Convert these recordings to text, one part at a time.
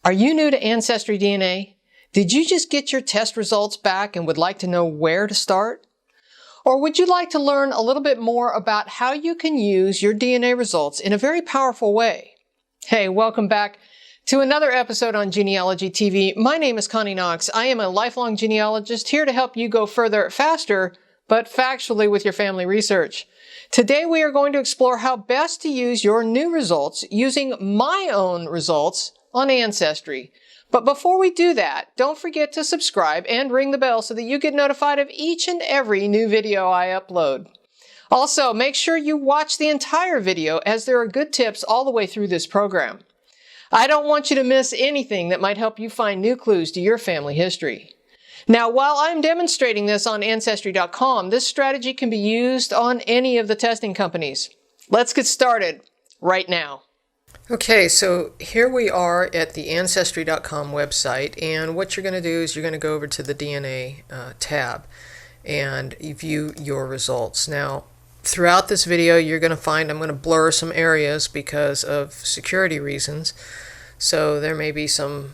Are you new to Ancestry DNA? Did you just get your test results back and would like to know where to start? Or would you like to learn a little bit more about how you can use your DNA results in a very powerful way? Hey, welcome back to another episode on Genealogy TV. My name is Connie Knox. I am a lifelong genealogist here to help you go further faster, but factually with your family research. Today we are going to explore how best to use your new results using my own results on Ancestry. But before we do that, don't forget to subscribe and ring the bell so that you get notified of each and every new video I upload. Also, make sure you watch the entire video as there are good tips all the way through this program. I don't want you to miss anything that might help you find new clues to your family history. Now, while I'm demonstrating this on Ancestry.com, this strategy can be used on any of the testing companies. Let's get started right now. Okay, so here we are at the Ancestry.com website, and what you're going to do is you're going to go over to the DNA tab and view your results. Now, throughout this video, you're going to find I'm going to blur some areas because of security reasons, so there may be some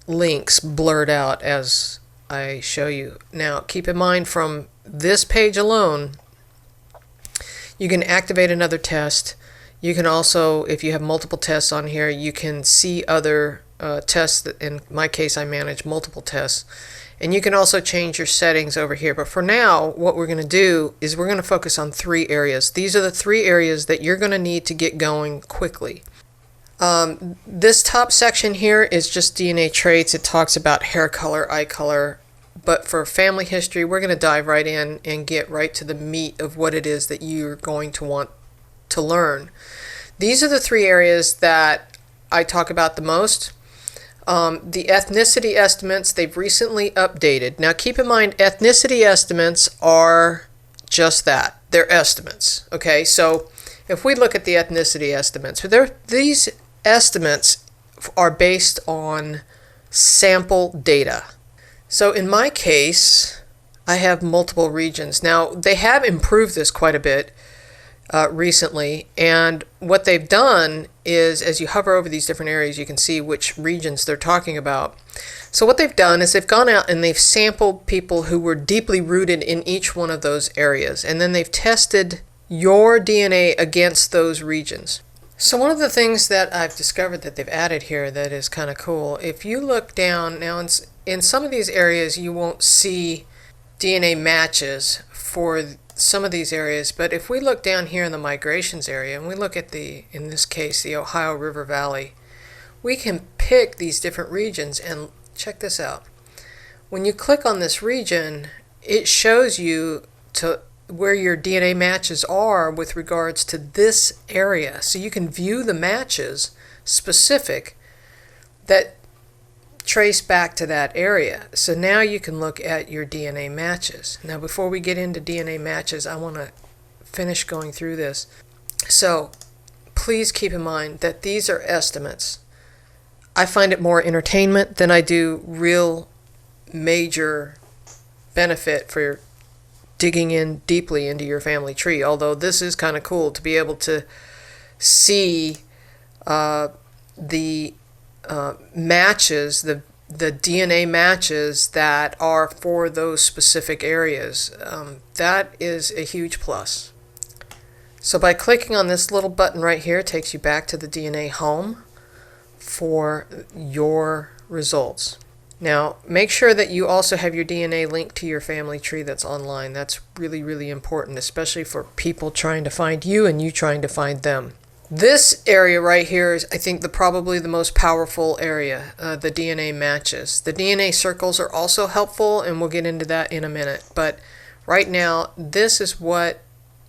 links blurred out as I show you. Now, keep in mind from this page alone, you can activate another test. You can also, if you have multiple tests on here, you can see other tests. In my case, I manage multiple tests. And you can also change your settings over here. But for now, what we're going to do is we're going to focus on three areas. These are the three areas that you're going to need to get going quickly. This top section here is just DNA traits. It talks about hair color, eye color. But for family history, we're going to dive right in and get right to the meat of what it is that you're going to want to learn. These are the three areas that I talk about the most. The ethnicity estimates, they've recently updated. Now keep in mind, ethnicity estimates are just that. They're estimates. Okay, so if we look at the ethnicity estimates, these estimates are based on sample data. So in my case, I have multiple regions. Now they have improved this quite a bit recently, and what they've done is, as you hover over these different areas, you can see which regions they're talking about. So what they've done is they've gone out and they've sampled people who were deeply rooted in each one of those areas, and then they've tested your DNA against those regions. So one of the things that I've discovered that they've added here that is kind of cool, if you look down, now in some of these areas you won't see DNA matches for some of these areas, but if we look down here in the migrations area and we look at in this case, the Ohio River Valley, we can pick these different regions and check this out. When you click on this region, it shows you to where your DNA matches are with regards to this area. So you can view the matches specific that trace back to that area. So now you can look at your DNA matches. Now before we get into DNA matches, I want to finish going through this. So please keep in mind that these are estimates. I find it more entertainment than I do real major benefit for digging in deeply into your family tree, although this is kind of cool to be able to see the matches, the DNA matches that are for those specific areas. That is a huge plus. So by clicking on this little button right here, it takes you back to the DNA home for your results. Now make sure that you also have your DNA linked to your family tree that's online. That's really, really important, especially for people trying to find you and you trying to find them. This area right here is, I think, probably the most powerful area, the DNA matches. The DNA circles are also helpful, and we'll get into that in a minute. But right now, this is what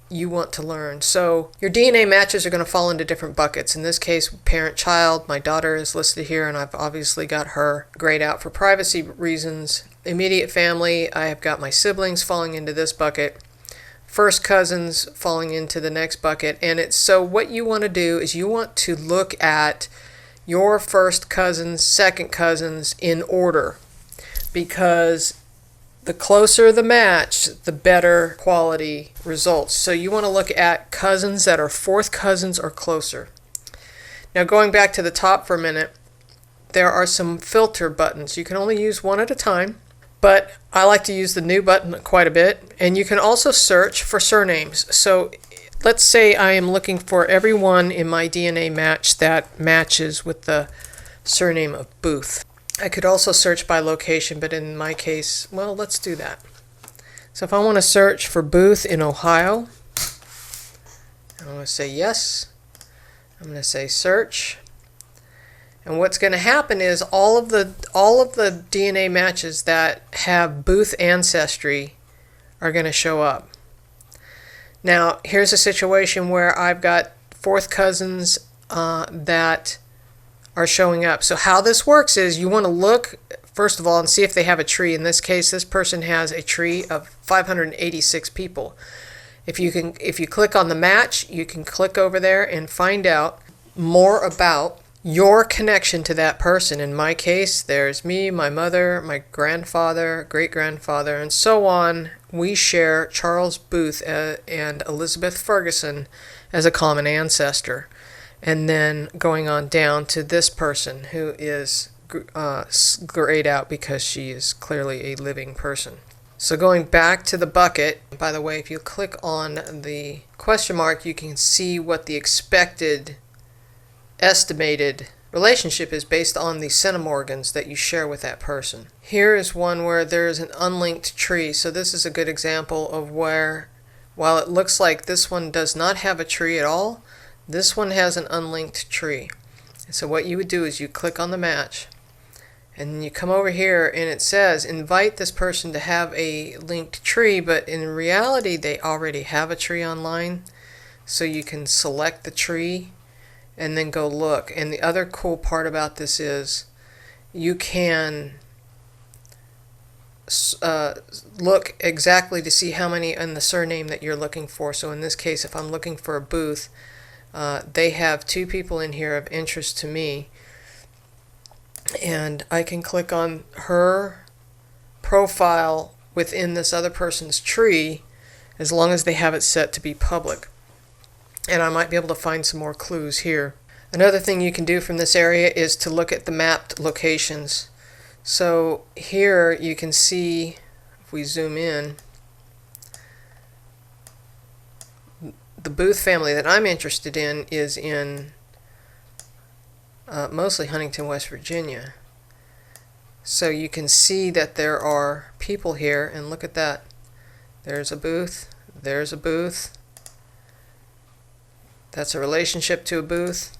you want to learn. So your DNA matches are going to fall into different buckets. In this case, parent-child. My daughter is listed here, and I've obviously got her grayed out for privacy reasons. Immediate family, I have got my siblings falling into this bucket. First cousins falling into the next bucket. And so what you want to do is you want to look at your first cousins, second cousins in order, because the closer the match, the better quality results. So you want to look at cousins that are fourth cousins or closer. Now going back to the top for a minute, there are some filter buttons. You can only use one at a time, but I like to use the new button quite a bit. And you can also search for surnames. So let's say I am looking for everyone in my DNA match that matches with the surname of Booth. I could also search by location, but in my case, well, let's do that. So if I want to search for Booth in Ohio, I'm going to say yes. I'm going to say search. And what's going to happen is all of the DNA matches that have Booth ancestry are going to show up. Now, here's a situation where I've got fourth cousins that are showing up. So how this works is you want to look, first of all, and see if they have a tree. In this case, this person has a tree of 586 people. If you click on the match, you can click over there and find out more about your connection to that person. In my case, there's me, my mother, my grandfather, great-grandfather, and so on. We share Charles Booth and Elizabeth Ferguson as a common ancestor. And then going on down to this person who is grayed out because she is clearly a living person. So going back to the bucket, by the way, if you click on the question mark, you can see what the expected estimated relationship is based on the centimorgans that you share with that person. Here is one where there is an unlinked tree. So this is a good example of where, while it looks like this one does not have a tree at all, this one has an unlinked tree. And so what you would do is you click on the match, and you come over here and it says invite this person to have a linked tree, but in reality they already have a tree online. So you can select the tree and then go look. And the other cool part about this is you can look exactly to see how many in the surname that you're looking for. So in this case, if I'm looking for a Booth, they have 2 people in here of interest to me, and I can click on her profile within this other person's tree as long as they have it set to be public. And I might be able to find some more clues here. Another thing you can do from this area is to look at the mapped locations. So here you can see, if we zoom in, the Booth family that I'm interested in is in mostly Huntington, West Virginia. So you can see that there are people here, and look at that. There's a Booth, there's a Booth. That's a relationship to a Booth.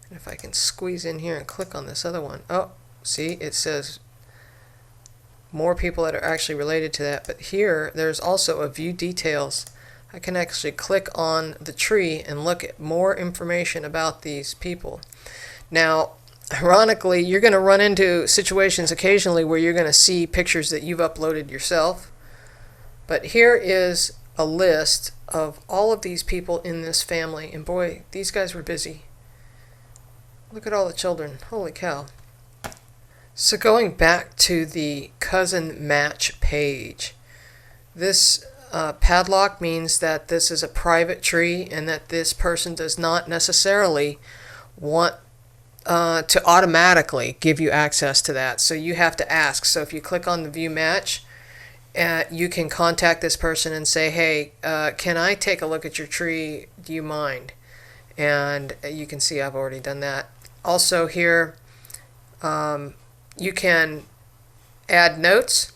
And if I can squeeze in here and click on this other one, oh, see, it says more people that are actually related to that. But here, there's also a view details. I can actually click on the tree and look at more information about these people. Now, ironically, you're going to run into situations occasionally where you're going to see pictures that you've uploaded yourself. But here is a list of all of these people in this family. And boy, these guys were busy. Look at all the children. Holy cow. So going back to the cousin match page, this padlock means that this is a private tree and that this person does not necessarily want to automatically give you access to that. So you have to ask. So if you click on the view match, you can contact this person and say, hey, can I take a look at your tree? Do you mind? And you can see I've already done that. Also here, you can add notes.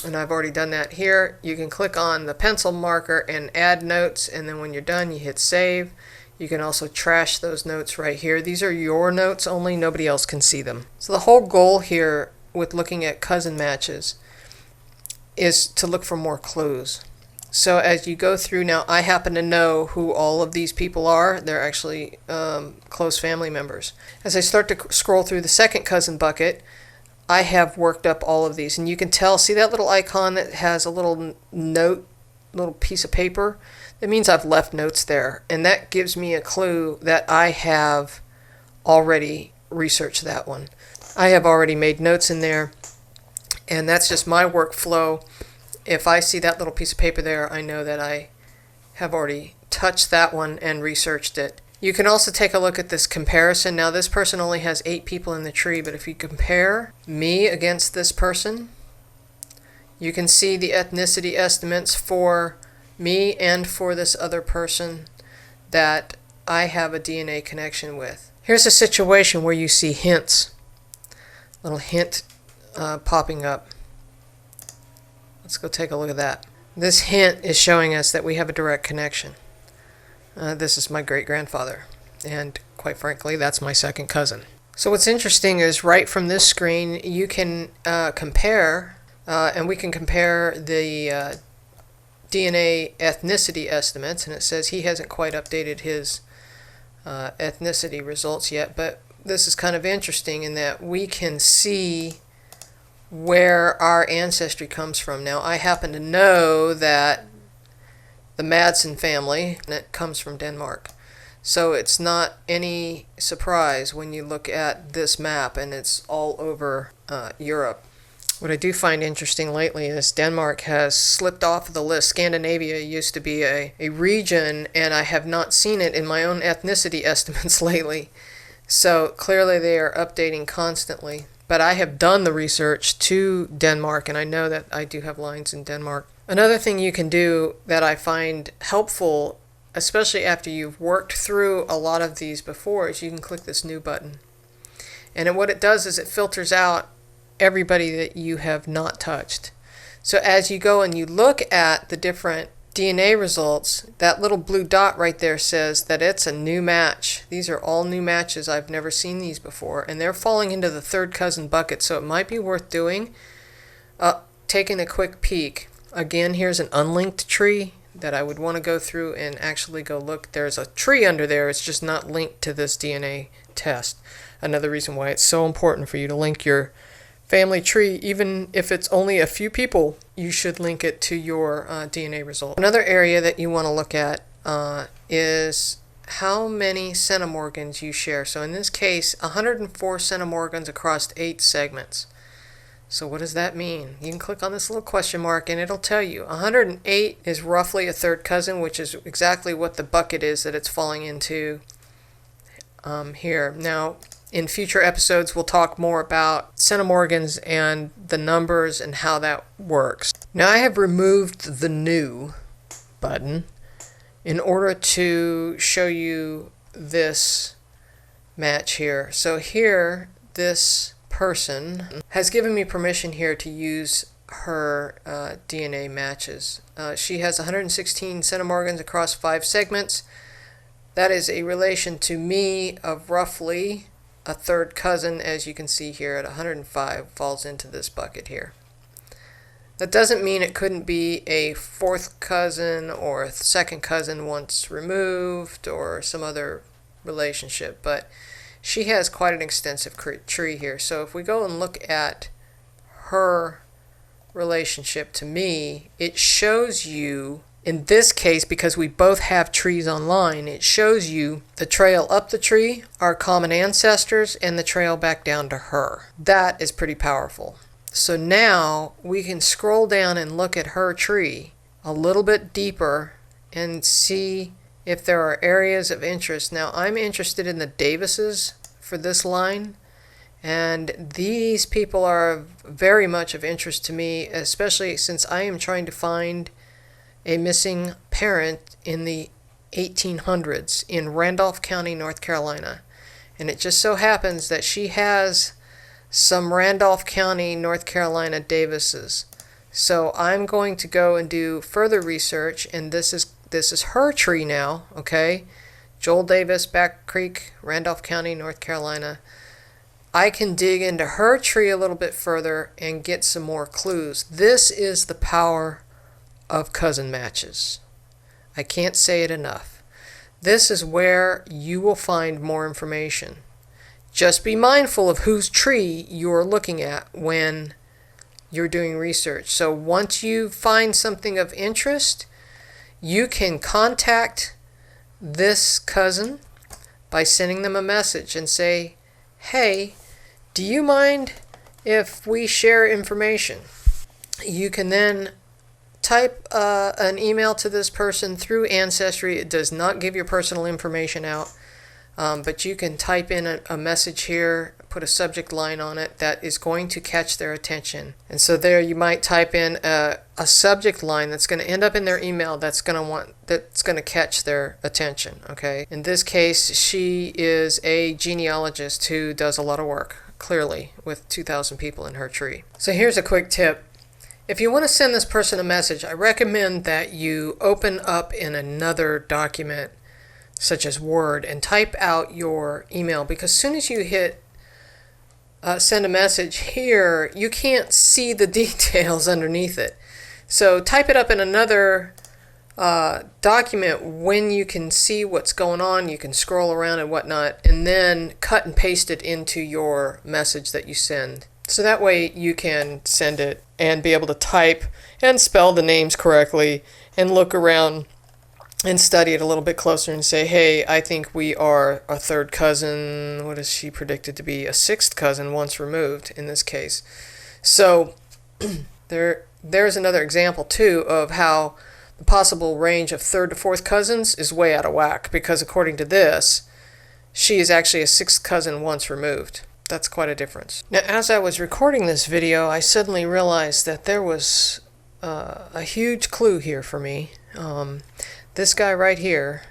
And I've already done that here. You can click on the pencil marker and add notes, and then when you're done, you hit save. You can also trash those notes right here. These are your notes only, nobody else can see them. So the whole goal here with looking at cousin matches is to look for more clues. So as you go through now, I happen to know who all of these people are. They're actually close family members. As I start to scroll through the second cousin bucket, I have worked up all of these, and you can tell, see that little icon that has a little note, little piece of paper? That means I've left notes there, and that gives me a clue that I have already researched that one. I have already made notes in there, and that's just my workflow. If I see that little piece of paper there, I know that I have already touched that one and researched it You can also take a look at this comparison. Now this person only has 8 people in the tree, but if you compare me against this person, you can see the ethnicity estimates for me and for this other person that I have a DNA connection with. Here's a situation where you see hints, little hint popping up. Let's go take a look at that. This hint is showing us that we have a direct connection. This is my great-grandfather, and quite frankly, that's my second cousin. So what's interesting is right from this screen, you can compare, and we can compare the DNA ethnicity estimates, and it says he hasn't quite updated his ethnicity results yet, but this is kind of interesting in that we can see where our ancestry comes from. Now, I happen to know that the Madsen family, that comes from Denmark. So it's not any surprise when you look at this map and it's all over Europe. What I do find interesting lately is Denmark has slipped off of the list. Scandinavia used to be a region, and I have not seen it in my own ethnicity estimates lately. So clearly they are updating constantly. But I have done the research to Denmark, and I know that I do have lines in Denmark. Another thing you can do that I find helpful, especially after you've worked through a lot of these before, is you can click this new button. And what it does is it filters out everybody that you have not touched. So as you go and you look at the different DNA results, that little blue dot right there says that it's a new match. These are all new matches. I've never seen these before, and they're falling into the third cousin bucket, so it might be worth doing, taking a quick peek. Again, here's an unlinked tree that I would want to go through and actually go look. There's a tree under there. It's just not linked to this DNA test. Another reason why it's so important for you to link your family tree, even if it's only a few people, you should link it to your DNA result. Another area that you want to look at is how many centimorgans you share. So in this case, 104 centimorgans across 8 segments. So what does that mean? You can click on this little question mark and it'll tell you. 108 is roughly a third cousin, which is exactly what the bucket is that it's falling into here. Now, in future episodes, we'll talk more about centimorgans and the numbers and how that works. Now, I have removed the new button in order to show you this match here. So here, this person has given me permission here to use her DNA matches. She has 116 centimorgans across 5 segments. That is a relation to me of roughly a third cousin, as you can see here at 105, falls into this bucket here. That doesn't mean it couldn't be a fourth cousin or a second cousin once removed or some other relationship, but she has quite an extensive tree here. So if we go and look at her relationship to me, it shows you, in this case, because we both have trees online, it shows you the trail up the tree, our common ancestors, and the trail back down to her. That is pretty powerful. So now we can scroll down and look at her tree a little bit deeper and see if there are areas of interest. Now I'm interested in the Davises for this line, and these people are very much of interest to me, especially since I am trying to find a missing parent in the 1800s in Randolph County, North Carolina. And it just so happens that she has some Randolph County, North Carolina Davises. So I'm going to go and do further research, and this is her tree now, okay? Joel Davis, Back Creek, Randolph County, North Carolina. I can dig into her tree a little bit further and get some more clues. This is the power of cousin matches. I can't say it enough. This is where you will find more information. Just be mindful of whose tree you're looking at when you're doing research. So once you find something of interest, you can contact this cousin by sending them a message and say, hey, do you mind if we share information? You can then type an email to this person through Ancestry. It does not give your personal information out, but you can type in a message here, put a subject line on it that is going to catch their attention. And so there you might type in a subject line that's going to end up in their email that's going to catch their attention. Okay. In this case, she is a genealogist who does a lot of work, clearly, with 2,000 people in her tree. So here's a quick tip. If you want to send this person a message, I recommend that you open up in another document such as Word and type out your email, because as soon as you hit send a message here, you can't see the details underneath it. So type it up in another document when you can see what's going on. You can scroll around and whatnot, and then cut and paste it into your message that you send. So that way you can send it and be able to type and spell the names correctly and look around and study it a little bit closer and say, hey, I think we are a third cousin. What is she predicted to be? A sixth cousin once removed in this case. So there's another example too of how the possible range of third to fourth cousins is way out of whack, because according to this, she is actually a sixth cousin once removed. That's quite a difference. Now, as I was recording this video, I suddenly realized that there was a huge clue here for me. This guy right here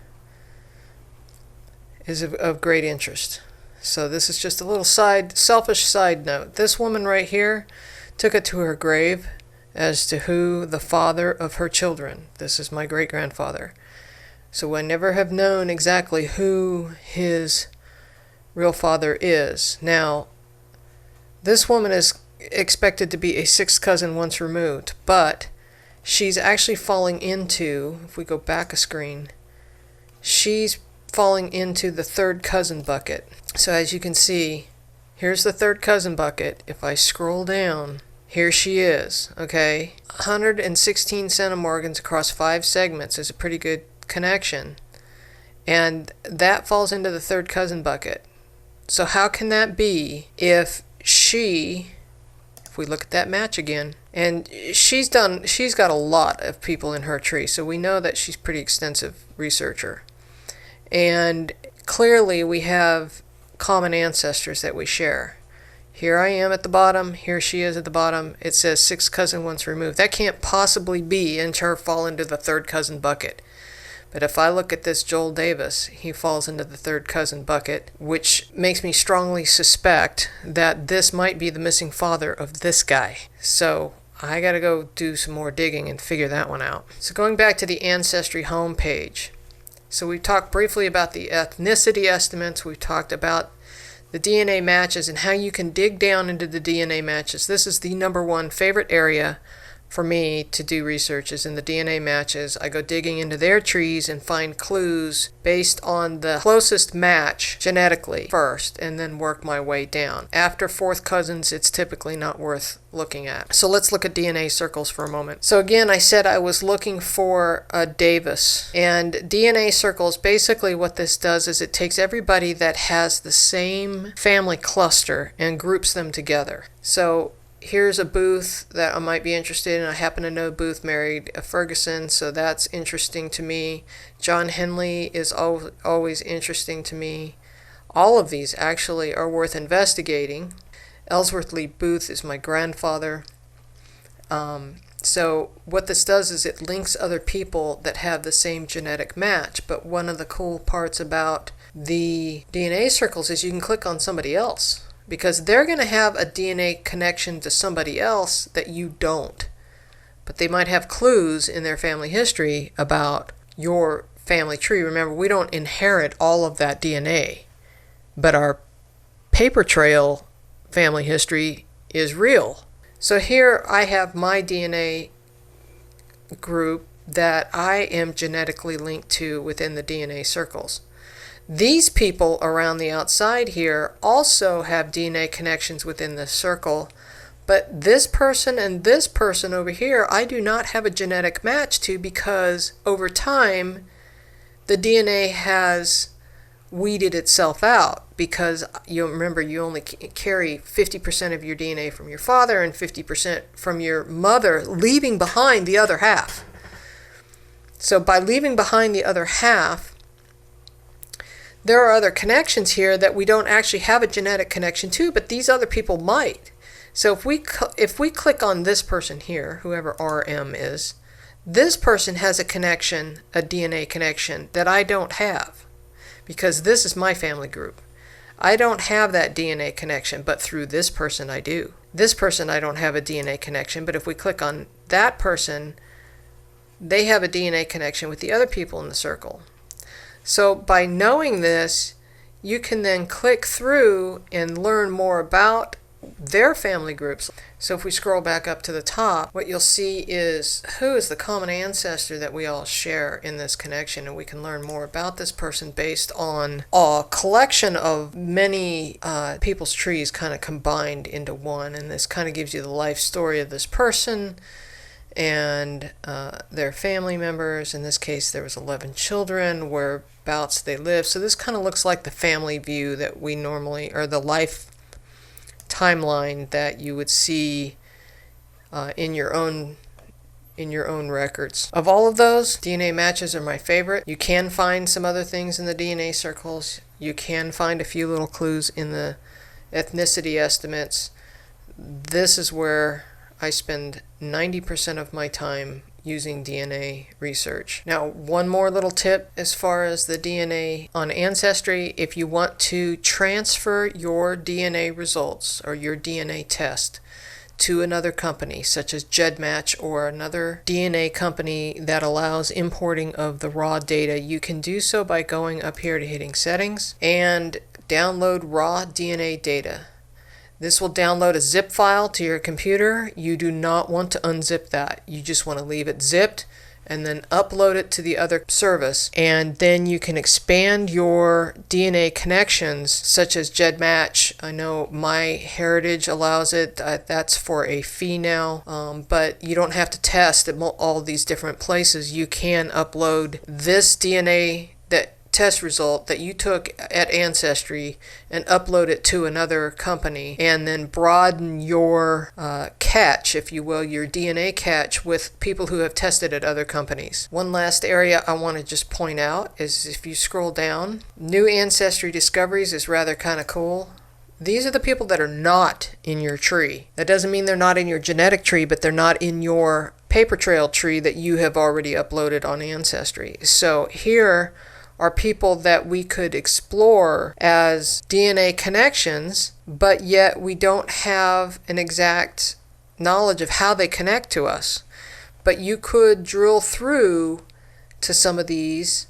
is of great interest. So this is just a little selfish side note. This woman right here took it to her grave as to who the father of her children. This is my great-grandfather. So I never have known exactly who his real father is. Now, this woman is expected to be a sixth cousin once removed, but she's actually falling into, if we go back a screen, she's falling into the third cousin bucket. So as you can see, here's the third cousin bucket. If I scroll down, here she is, okay? 116 centimorgans across 5 segments is a pretty good connection. And that falls into the third cousin bucket. So how can that be if we look at that match again, and she's got a lot of people in her tree, so we know that she's a pretty extensive researcher. And clearly we have common ancestors that we share. Here I am at the bottom, here she is at the bottom. It says sixth cousin once removed. That can't possibly be and her fall into the third cousin bucket. But if I look at this Joel Davis, he falls into the third cousin bucket, which makes me strongly suspect that this might be the missing father of this guy. So I gotta go do some more digging and figure that one out. So going back to the Ancestry homepage. So we talked briefly about the ethnicity estimates. We've talked about the DNA matches and how you can dig down into the DNA matches. This is the #1 favorite area for me to do research, is in the DNA matches. I go digging into their trees and find clues based on the closest match genetically first, and then work my way down. After fourth cousins, it's typically not worth looking at. So let's look at DNA circles for a moment. So again, I said I was looking for a Davis, and DNA circles, basically what this does is it takes everybody that has the same family cluster and groups them together. So here's a Booth that I might be interested in. I happen to know Booth married a Ferguson, so that's interesting to me. John Henley is always interesting to me. All of these actually are worth investigating. Ellsworth Lee Booth is my grandfather. So what this does is it links other people that have the same genetic match. But one of the cool parts about the DNA circles is you can click on somebody else, because they're going to have a DNA connection to somebody else that you don't. But they might have clues in their family history about your family tree. Remember, we don't inherit all of that DNA, but our paper trail family history is real. So here I have my DNA group that I am genetically linked to within the DNA circles. These people around the outside here also have DNA connections within the circle, but this person and this person over here I do not have a genetic match to, because over time the DNA has weeded itself out, because you remember you only carry 50% of your DNA from your father and 50% from your mother, leaving behind the other half. So by leaving behind the other half, There are other connections here that we don't actually have a genetic connection to, but these other people might. So if we click on this person here, whoever RM is, this person has a connection, a DNA connection that I don't have, because this is my family group. I don't have that DNA connection, but through this person I do. This person I don't have a DNA connection, but if we click on that person, they have a DNA connection with the other people in the circle. So by knowing this, you can then click through and learn more about their family groups. So if we scroll back up to the top, what you'll see is who is the common ancestor that we all share in this connection, and we can learn more about this person based on a collection of many people's trees kind of combined into one, and this kind of gives you the life story of this person and their family members. In this case there was 11 children, whereabouts they live. So this kind of looks like the family view that we normally, or the life timeline that you would see in your own records. Of all of those, DNA matches are my favorite. You can find some other things in the DNA circles. You can find a few little clues in the ethnicity estimates. This is where I spend 90% of my time using DNA research. Now, one more little tip as far as the DNA on Ancestry: if you want to transfer your DNA results or your DNA test to another company such as GEDmatch or another DNA company that allows importing of the raw data, you can do so by going up here to hitting Settings and Download Raw DNA Data. This will download a zip file to your computer. You do not want to unzip that. You just want to leave it zipped and then upload it to the other service. And then you can expand your DNA connections, such as GEDmatch. I know MyHeritage allows it. That's for a fee now. But you don't have to test at all these different places. You can upload this DNA test result that you took at Ancestry and upload it to another company, and then broaden your catch, if you will, your DNA catch with people who have tested at other companies. One last area I want to just point out is if you scroll down, new Ancestry discoveries is rather kind of cool. These are the people that are not in your tree. That doesn't mean they're not in your genetic tree, but they're not in your paper trail tree that you have already uploaded on Ancestry. So here are people that we could explore as DNA connections, but yet we don't have an exact knowledge of how they connect to us. But you could drill through to some of these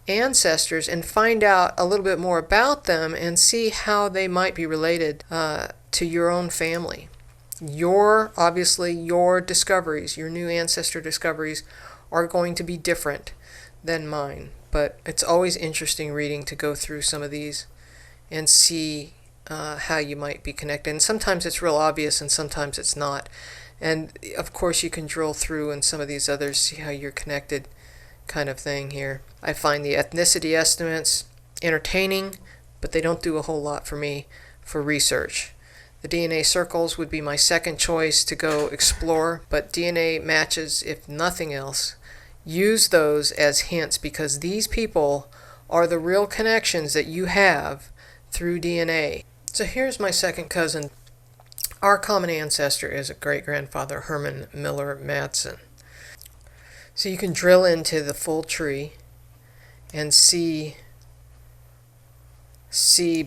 ancestors and find out a little bit more about them and see how they might be related to your own family. Obviously your discoveries, your new ancestor discoveries, are going to be different than mine. But it's always interesting reading to go through some of these and see how you might be connected. And sometimes it's real obvious and sometimes it's not. And of course you can drill through in some of these others, see how you're connected, kind of thing here. I find the ethnicity estimates entertaining, but they don't do a whole lot for me for research. The DNA circles would be my second choice to go explore, but DNA matches, if nothing else, use those as hints, because these people are the real connections that you have through DNA. So here's my second cousin. Our common ancestor is a great-grandfather, Herman Miller Madsen. So you can drill into the full tree and see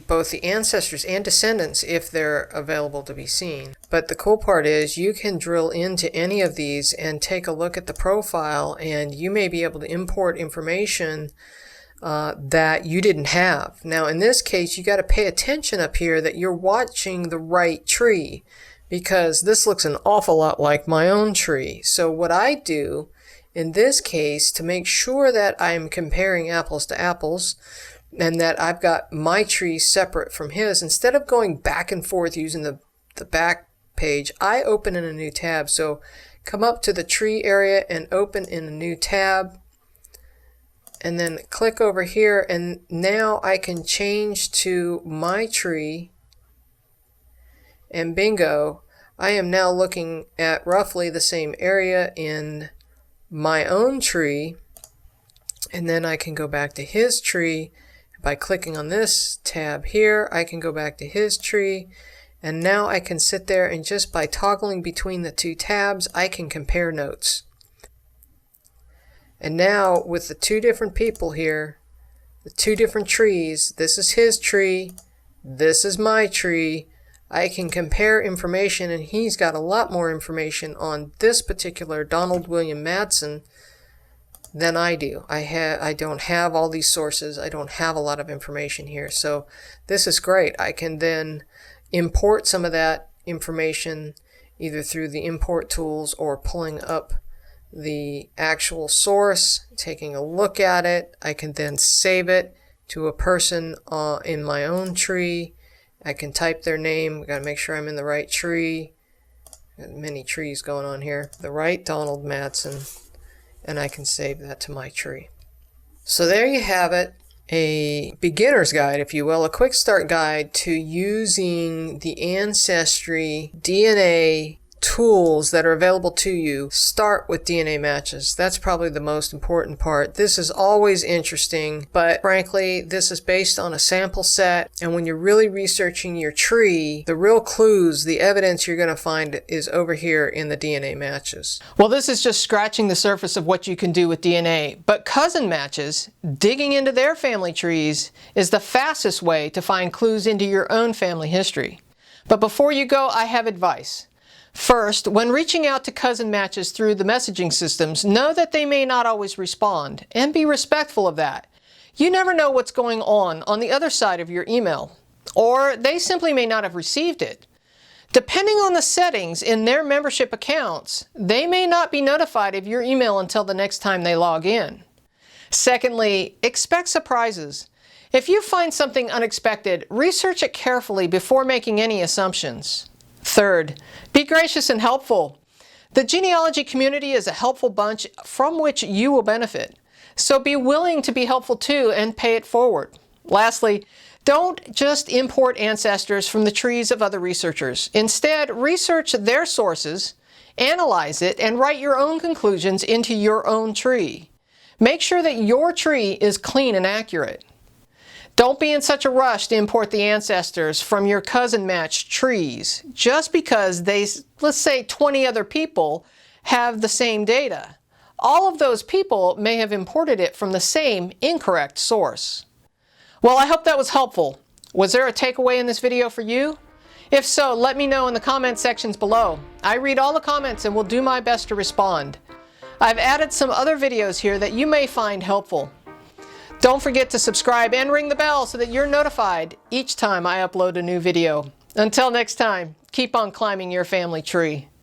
both the ancestors and descendants if they're available to be seen. But the cool part is you can drill into any of these and take a look at the profile, and you may be able to import information that you didn't have. Now in this case you got to pay attention up here that you're watching the right tree, because this looks an awful lot like my own tree. So what I do in this case, to make sure that I'm comparing apples to apples and that I've got my tree separate from his, instead of going back and forth using the back page, I open in a new tab. So come up to the tree area and open in a new tab, and then click over here, and now I can change to my tree, and bingo, I am now looking at roughly the same area in my own tree. And then I can go back to his tree. If by clicking on this tab here, I can go back to his tree, and now I can sit there and just by toggling between the two tabs, I can compare notes. And now with the two different people here, the two different trees, this is his tree, this is my tree, I can compare information, and he's got a lot more information on this particular Donald William Madsen than I do. I don't have all these sources. I don't have a lot of information here. So this is great. I can then import some of that information either through the import tools or pulling up the actual source, taking a look at it. I can then save it to a person in my own tree. I can type their name. Got to make sure I'm in the right tree. Got many trees going on here. The right Donald Madsen. And I can save that to my tree. So there you have it, a beginner's guide, if you will, a quick start guide to using the Ancestry DNA tools that are available to you. Start with DNA matches. That's probably the most important part. This is always interesting, but frankly, this is based on a sample set, and when you're really researching your tree, the real clues, the evidence you're going to find is over here in the DNA matches. Well, this is just scratching the surface of what you can do with DNA, but cousin matches, digging into their family trees, is the fastest way to find clues into your own family history. But before you go, I have advice. First, when reaching out to cousin matches through the messaging systems, know that they may not always respond, and be respectful of that. You never know what's going on the other side of your email, or they simply may not have received it. Depending on the settings in their membership accounts, they may not be notified of your email until the next time they log in. Secondly, expect surprises. If you find something unexpected, research it carefully before making any assumptions. Third, be gracious and helpful. The genealogy community is a helpful bunch from which you will benefit. So be willing to be helpful too and pay it forward. Lastly, don't just import ancestors from the trees of other researchers. Instead, research their sources, analyze it, and write your own conclusions into your own tree. Make sure that your tree is clean and accurate. Don't be in such a rush to import the ancestors from your cousin matched trees just because let's say 20 other people have the same data. All of those people may have imported it from the same incorrect source. Well, I hope that was helpful. Was there a takeaway in this video for you? If so, let me know in the comment sections below. I read all the comments and will do my best to respond. I've added some other videos here that you may find helpful. Don't forget to subscribe and ring the bell so that you're notified each time I upload a new video. Until next time, keep on climbing your family tree.